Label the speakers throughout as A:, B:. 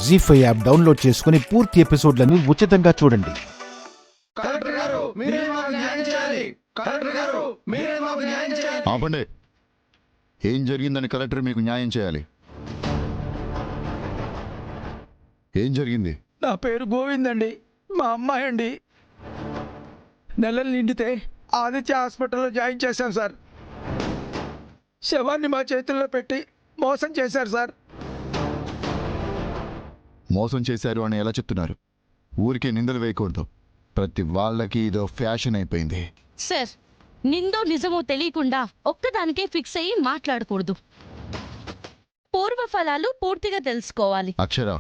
A: జీ5 app download చేసుకుని పూర్తి ఎపిసోడ్లను ఉచితంగా చూడండి.
B: ఆపండి. ఏం జరిగిందని కలెక్టర్ మీకు న్యాయం చేయాలి. ఏం జరిగింది?
C: నా పేరు గోవింద్ అండి. మా అమ్మాయి అండి. నెలలు నిండితే ఆదిత్య హాస్పిటల్లో జాయిన్ చేశాం సార్. శవాన్ని మా చేతుల్లో పెట్టి మోసం చేశారు సార్.
B: మోసం చేశారు అని ఎలా చెప్తున్నారు? ఊరికే నిందలు వేయకూడదు. ప్రతి వాళ్ళకి ఇదో ఫ్యాషన్ అయిపోయింది.
D: సార్, నిందో నిజమో తెలియకుండా ఒక్కదానికే ఫిక్స్ అయ్యి మాట్లాడకూడదు. పూర్వఫలాలు పూర్తిగా తెలుసుకోవాలి.
B: అక్షర,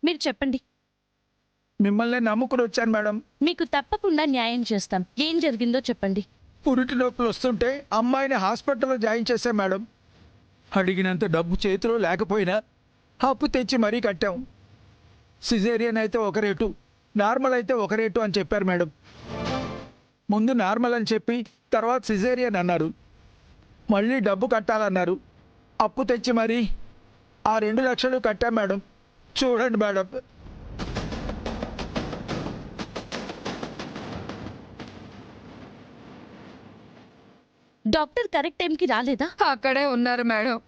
D: మీరు చెప్పండి.
C: మిమ్మల్ని నమ్ముకుని వచ్చాను మేడం.
D: మీకు తప్పకుండా న్యాయం చేస్తాం. ఏం జరిగిందో చెప్పండి.
C: పురిటి నొప్పులు వస్తుంటే అమ్మాయిని హాస్పిటల్లో జాయిన్ చేశాం మేడం. అడిగినంత డబ్బు చేతిలో లేకపోయినా అప్పు తెచ్చి మరీ కట్టాం. సిజేరియన్ అయితే ఒక రేటు, నార్మల్ అయితే ఒక రేటు అని చెప్పారు మేడం. ముందు నార్మల్ అని చెప్పి తర్వాత సిజేరియన్ అన్నారు. మళ్ళీ డబ్బు కట్టాలన్నారు. అప్పు తెచ్చి మరీ ఆ 2 లక్షలు కట్టాం మేడం. చూడండి మేడం.
D: డాక్టర్ కరెక్ట్ టైంకి రాలేదా?
E: అక్కడే ఉన్నారు మేడం.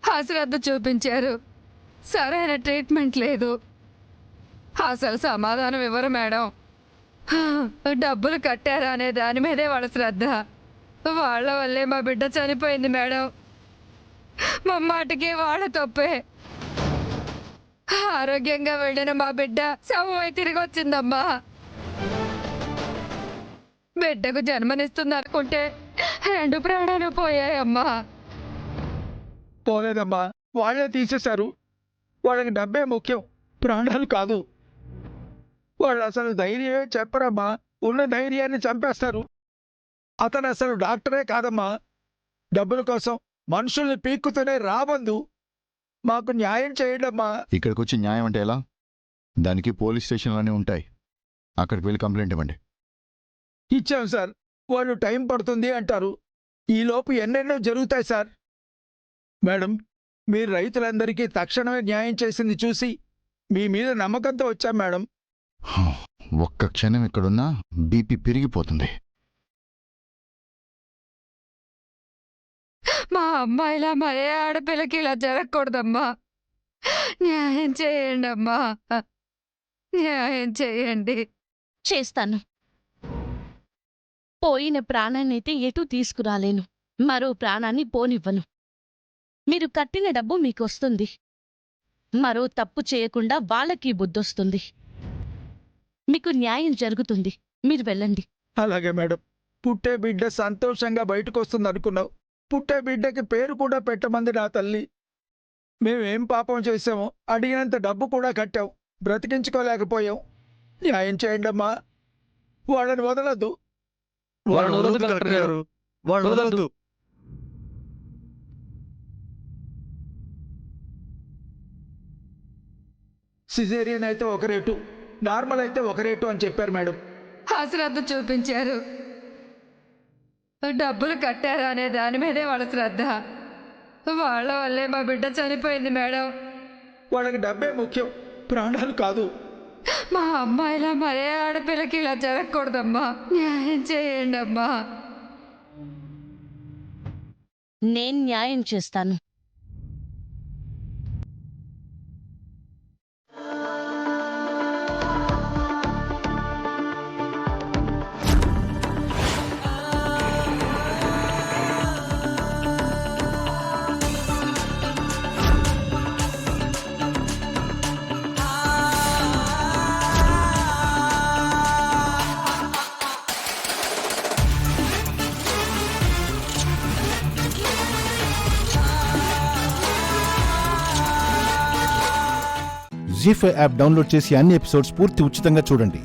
E: అశ్రద్ధ చూపించారు. సరైన ట్రీట్మెంట్ లేదు. అసలు సమాధానం ఇవ్వరు మేడం. డబ్బులు కట్టారా అనే దాని మీదే వాళ్ళ శ్రద్ధ. వాళ్ళ వల్లే మా బిడ్డ చనిపోయింది మేడం. మా మాటకి వాళ్ళ తప్పే. ఆరోగ్యంగా వెళ్ళిన మా బిడ్డ శవమై తిరిగి వచ్చిందమ్మా. బిడ్డకు జన్మనిస్తుంది అనుకుంటే 2 ప్రాణాలు పోయాయమ్మా.
C: పోలేదమ్మా, వాళ్ళే తీసేశారు. వాళ్ళకి డబ్బే ముఖ్యం, ప్రాణాలు కాదు. వాళ్ళు అసలు ధైర్యమే చెప్పరమ్మా. ఉన్న ధైర్యాన్ని చంపేస్తారు. అతను అసలు డాక్టరే కాదమ్మా. డబ్బుల కోసం మనుషుల్ని పీక్కుతూనే రాబందు. మాకు న్యాయం చేయండమ్మా.
B: ఇక్కడికి వచ్చి న్యాయం అంటే ఎలా? దానికి పోలీస్ స్టేషన్లోనే ఉంటాయి. అక్కడికి వెళ్ళి కంప్లైంట్ ఇవ్వండి.
C: ఇచ్చాం సార్. వాళ్ళు టైం పడుతుంది అంటారు. ఈలోపు ఎన్నెన్నో జరుగుతాయి సార్. మేడం, మీరు రైతులందరికీ తక్షణమే న్యాయం చేసింది చూసి మీ మీద నమ్మకంతో వచ్చాం మేడం.
B: ఒక్క క్షణం ఇక్కడున్నా బీపీ పెరిగిపోతుంది.
E: మా అమ్మాయిలా మరే ఆడపిల్లకి ఇలా జరగకూడదమ్మా. న్యాయం చేయండి అమ్మా. న్యాయం చేయండి.
D: చేస్తాను. పోయిన ప్రాణాన్నైతే ఎటూ తీసుకురాలేను. మరో ప్రాణాన్ని పోనివ్వను. మీరు కట్టిన డబ్బు మీకొస్తుంది. మరో తప్పు చేయకుండా వాళ్ళకి బుద్ధొస్తుంది. మీకు న్యాయం జరుగుతుంది. మీరు వెళ్ళండి.
C: అలాగే మేడం. పుట్టే బిడ్డ సంతోషంగా బయటకు వస్తుంది అనుకున్నావు. పుట్టే బిడ్డకి పేరు కూడా పెట్టమంది నా తల్లి. మేమేం పాపం చేసామో అడిగినంత డబ్బు కూడా కట్టాం. బ్రతికించుకోలేకపోయాం. న్యాయం చేయండి అమ్మా. వాళ్ళని వదలద్దు. వదలద్దు. సిజేరియన్ అయితే ఒక రేటు, నార్మల్ అయితే ఒక రేటు అని చెప్పారు మేడం.
E: అశ్రద్ధ చూపించారు. డబ్బులు కట్టారా అనే దాని మీదే వాళ్ళ శ్రద్ధ. వాళ్ళ వల్లే మా బిడ్డ చనిపోయింది మేడం.
C: వాళ్ళకి డబ్బే ముఖ్యం, ప్రాణాలు కాదు.
E: మా అమ్మాయిలా మరే ఆడపిల్లకి ఇలా జరగకూడదమ్మా. న్యాయం చేయండి అమ్మా.
D: నేను న్యాయం చేస్తాను.
A: జీ5 యాప్ డౌన్లోడ్ చేసి అన్ని ఎపిసోడ్స్ పూర్తి ఉచితంగా చూడండి.